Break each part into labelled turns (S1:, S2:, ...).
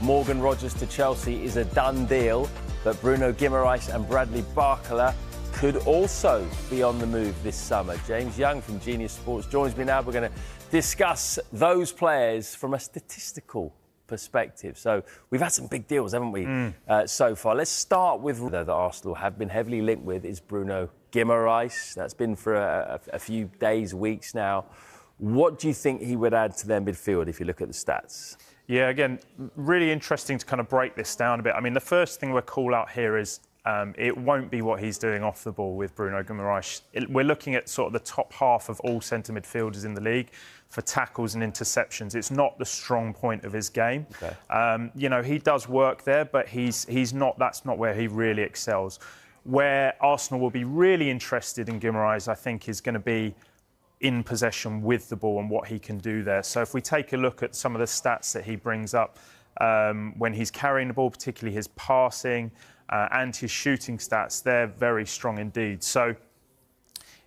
S1: Morgan Rogers to Chelsea is a done deal, but Bruno Guimarães and Bradley Barcola could also be on the move this summer. James Young from Genius Sports joins me now. We're going to discuss those players from a statistical perspective. So we've had some big deals, haven't we, so far. Let's start with that Arsenal have been heavily linked with is Bruno Guimarães. That's been for a few days, weeks now. What do you think he would add to their midfield if you look at the stats?
S2: Yeah, again, really interesting to kind of break this down a bit. I mean, the first thing we'll call out here is it won't be what he's doing off the ball with Bruno Guimarães. We're looking at sort of the top half of all centre midfielders in the league for tackles and interceptions. It's not the strong point of his game. Okay. You know, he does work there, but he's not. That's not where he really excels. Where Arsenal will be really interested in Guimarães, I think, is going to be in possession with the ball and what he can do there. So if we take a look at some of the stats that he brings up when he's carrying the ball, particularly his passing and his shooting stats, they're very strong indeed. So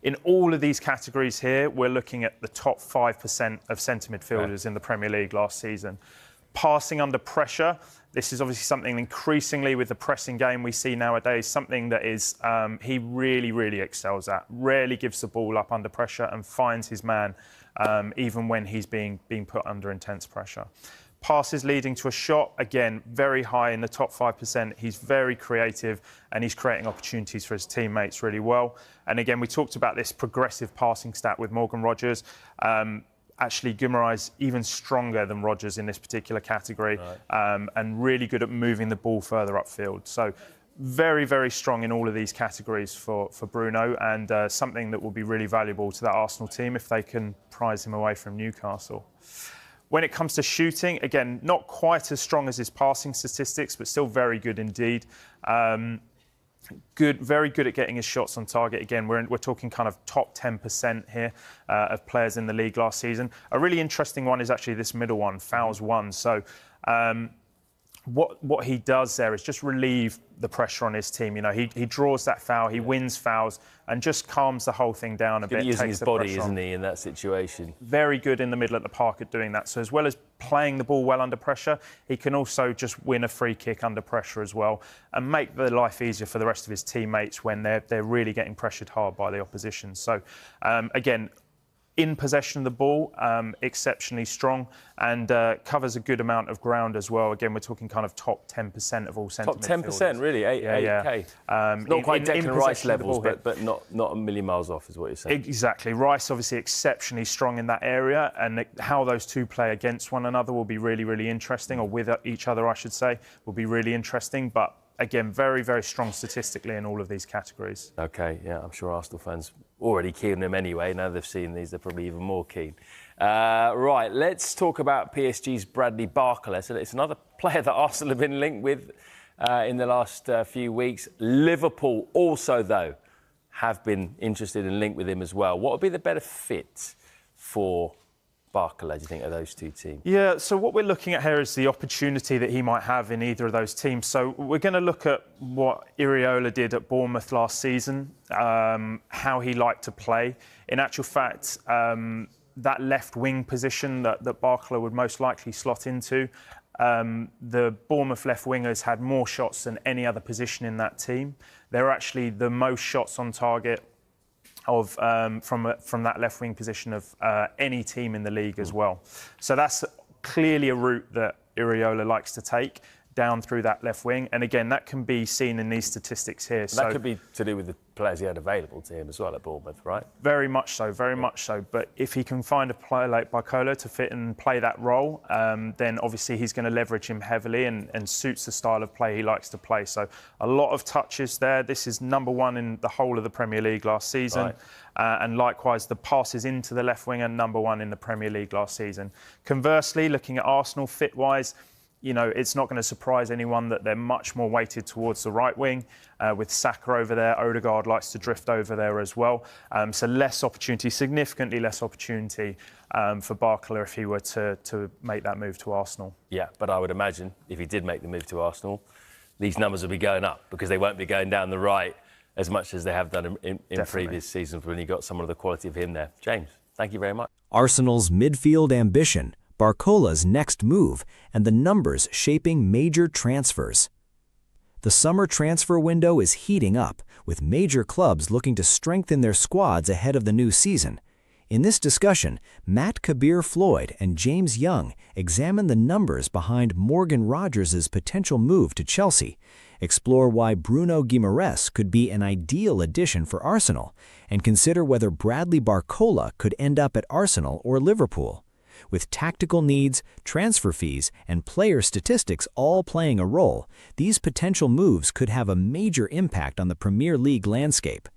S2: in all of these categories here, we're looking at the top 5% of centre midfielders in the Premier League last season. Passing under pressure, this is obviously something increasingly with the pressing game we see nowadays, something that is he really excels at. Rarely gives the ball up under pressure and finds his man even when he's being put under intense pressure. Passes leading to a shot, again, very high in the top 5%. He's very creative and he's creating opportunities for his teammates really well. And again, we talked about this progressive passing stat with Morgan Rogers. Actually, Guimarães even stronger than Rogers in this particular category, and really good at moving the ball further upfield. So very strong in all of these categories for Bruno, and something that will be really valuable to that Arsenal team if they can prize him away from Newcastle. When it comes to shooting, again, not quite as strong as his passing statistics, but still very good indeed. Very good at getting his shots on target. Again, we're talking kind of top 10% here of players in the league last season. A really interesting one is actually this middle one, fouls won. So what he does there is just relieve the pressure on his team. You know, he draws that foul, he wins fouls, and just calms the whole thing down a bit.
S1: Using his body, isn't he, in that situation?
S2: Very good in the middle at the park at doing that. So as well as playing the ball well under pressure, he can also just win a free kick under pressure as well and make the life easier for the rest of his teammates when they're really getting pressured hard by the opposition. So again, in possession of the ball, exceptionally strong, and covers a good amount of ground as well. Again, we're talking kind of top 10% of all centre midfielders.
S1: Top 10%, really? 8K? Not quite Declan Rice levels, but not a million miles off, is what you're saying.
S2: Exactly. Rice obviously exceptionally strong in that area, and how those two play against one another will be really interesting, or with each other, I should say, will be really interesting. But again, very strong statistically in all of these categories. OK, yeah, I'm sure Arsenal fans already keen on him anyway. Now they've seen these, they're probably even more keen. Right, let's talk about PSG's Bradley Barcola. So it's another player that Arsenal have been linked with in the last few weeks. Liverpool also, though, have been interested and linked with him as well. What would be the better fit for Barcola, do you think, of those two teams? Yeah, so what we're looking at here is the opportunity that he might have in either of those teams. So we're going to look at what Iraola did at Bournemouth last season, how he liked to play. In actual fact, that left wing position that Barcola would most likely slot into, the Bournemouth left wingers had more shots than any other position in that team. They're actually the most shots on target of from that left wing position of any team in the league as well. So that's clearly a route that Iraola likes to take down through that left wing, and again that can be seen in these statistics here. So
S1: that could be to do with the players he had available to him as well at Bournemouth, right?
S2: Very much so. But if he can find a player like Barcola to fit and play that role, then obviously he's going to leverage him heavily and suits the style of play he likes to play. So a lot of touches there. This is number one in the whole of the Premier League last season. Right. And likewise, the passes into the left wing are number one in the Premier League last season. Conversely, looking at Arsenal fit-wise, you know, it's not going to surprise anyone that they're much more weighted towards the right wing, with Saka over there. Odegaard likes to drift over there as well. So less opportunity, significantly less opportunity for Barcola if he were to make that move to Arsenal.
S1: Yeah, but I would imagine if he did make the move to Arsenal, these numbers will be going up because they won't be going down the right as much as they have done in previous seasons when you got some of the quality of him there. James, thank you very much.
S3: Arsenal's midfield ambition, Barcola's next move, and the numbers shaping major transfers. The summer transfer window is heating up, with major clubs looking to strengthen their squads ahead of the new season. In this discussion, Kabir Floyd and James Young examine the numbers behind Morgan Rogers' potential move to Chelsea, explore why Bruno Guimarães could be an ideal addition for Arsenal, and consider whether Bradley Barcola could end up at Arsenal or Liverpool. With tactical needs, transfer fees, and player statistics all playing a role, these potential moves could have a major impact on the Premier League landscape.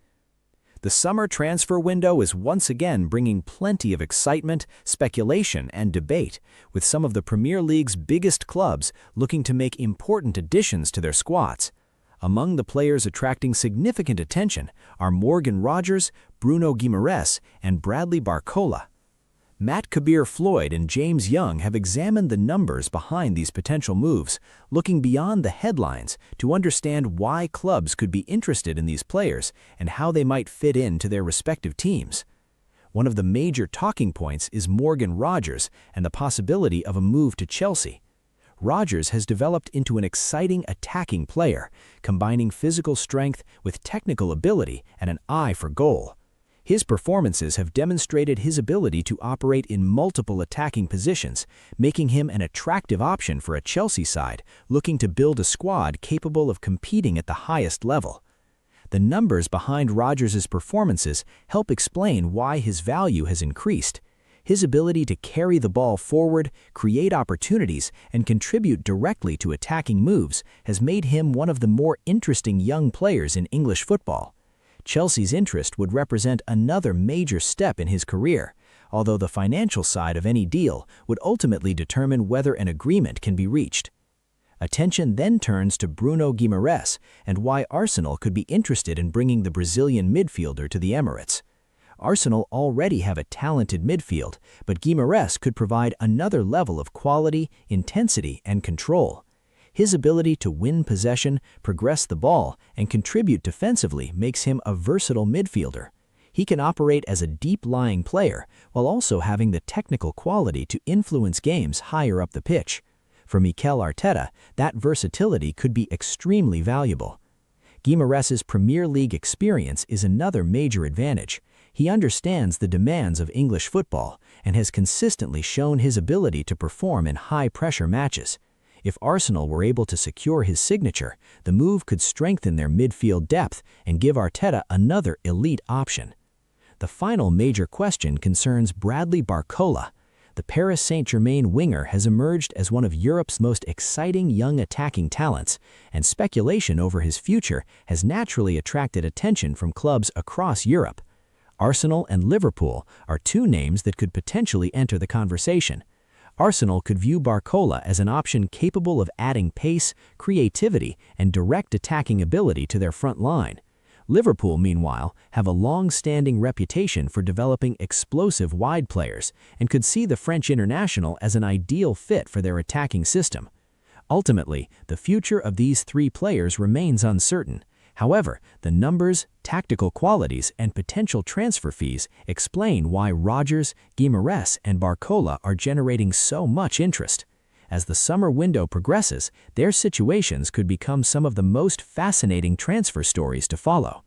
S3: The summer transfer window is once again bringing plenty of excitement, speculation, and debate, with some of the Premier League's biggest clubs looking to make important additions to their squads. Among the players attracting significant attention are Morgan Rogers, Bruno Guimarães, and Bradley Barcola. Kabir Floyd and James Young have examined the numbers behind these potential moves, looking beyond the headlines to understand why clubs could be interested in these players and how they might fit into their respective teams. One of the major talking points is Morgan Rogers and the possibility of a move to Chelsea. Rogers has developed into an exciting attacking player, combining physical strength with technical ability and an eye for goal. His performances have demonstrated his ability to operate in multiple attacking positions, making him an attractive option for a Chelsea side looking to build a squad capable of competing at the highest level. The numbers behind Rogers' performances help explain why his value has increased. His ability to carry the ball forward, create opportunities, and contribute directly to attacking moves has made him one of the more interesting young players in English football. Chelsea's interest would represent another major step in his career, although the financial side of any deal would ultimately determine whether an agreement can be reached. Attention then turns to Bruno Guimarães and why Arsenal could be interested in bringing the Brazilian midfielder to the Emirates. Arsenal already have a talented midfield, but Guimarães could provide another level of quality, intensity, and control. His ability to win possession, progress the ball, and contribute defensively makes him a versatile midfielder. He can operate as a deep-lying player while also having the technical quality to influence games higher up the pitch. For Mikel Arteta, that versatility could be extremely valuable. Guimarães' Premier League experience is another major advantage. He understands the demands of English football and has consistently shown his ability to perform in high-pressure matches. If Arsenal were able to secure his signature, the move could strengthen their midfield depth and give Arteta another elite option. The final major question concerns Bradley Barcola. The Paris Saint-Germain winger has emerged as one of Europe's most exciting young attacking talents, and speculation over his future has naturally attracted attention from clubs across Europe. Arsenal and Liverpool are two names that could potentially enter the conversation. Arsenal could view Barcola as an option capable of adding pace, creativity, and direct attacking ability to their front line. Liverpool, meanwhile, have a long-standing reputation for developing explosive wide players and could see the French international as an ideal fit for their attacking system. Ultimately, the future of these three players remains uncertain. However, the numbers, tactical qualities, and potential transfer fees explain why Rogers, Guimarães, and Barcola are generating so much interest. As the summer window progresses, their situations could become some of the most fascinating transfer stories to follow.